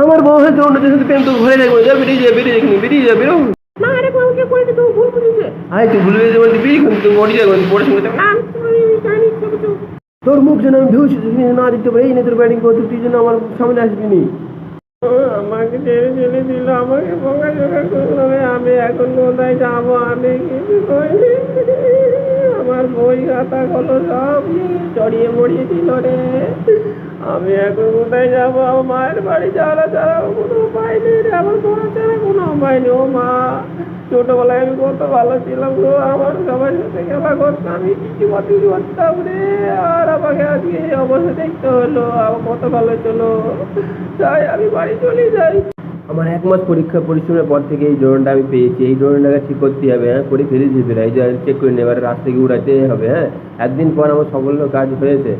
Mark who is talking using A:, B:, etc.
A: আমার বউ হয়তো অন্যদের সাথে প্রেম তো ঘরে দেখবো, যা বেরিয়ে যা, বেরিয়ে দেখনি, বেরিয়ে যা, বেরো না। আরে কে করেছে, তো ভুল বুঝেছে। আরে তুই ভুল বুঝেছে বলতে বেরিয়ে কিন্তু বডি যাবো পড়ে সঙ্গে না, তোর মুখ যেন আমি ভিউজ না দিতে পারি, এই না তোর ব্যাটিং করতে, তুই যেন আমার সামনে আসবি নি। আমাকে ছেড়ে চলে দিল, আমাকে বকাঝকা করলো, আমি এখন কোথায় যাবো, আমি কিছু করিনি। আমার বই খাতা গুলো সব চড়িয়ে মরিয়ে দিল রে। আমি এখন কোথায় যাবো, আমার মায়ের বাড়ি যাওয়া ছাড়া কোনো উপায় নেই রে, আমার পড়া ছাড়া কোনো উপায় নেই। ও মা, ছোটবেলায় আমি কত ভালো ছিলাম গো, আমার সবার সাথে খেলা করতাম, আমি কিছু করতাম রে, আর আমাকে আজকে এই অবস্থা দেখতে হলো। আমার কত ভালো ছিল, তাই আমি বাড়ি চলে যাই। আমার 1 মাস পরীক্ষা পরিশ্রমের পর থেকে এই ড্রোনটা আমি পেয়েছি, এই ড্রোনটাকে ঠিক করতে হবে। হ্যাঁ, করে ফেলেছি প্রায়, এই যে চেক করে নেবার রাস্তা থেকে উড়াইতে হবে। হ্যাঁ, একদিন পর আমার সাফল্য কাজ হয়েছে।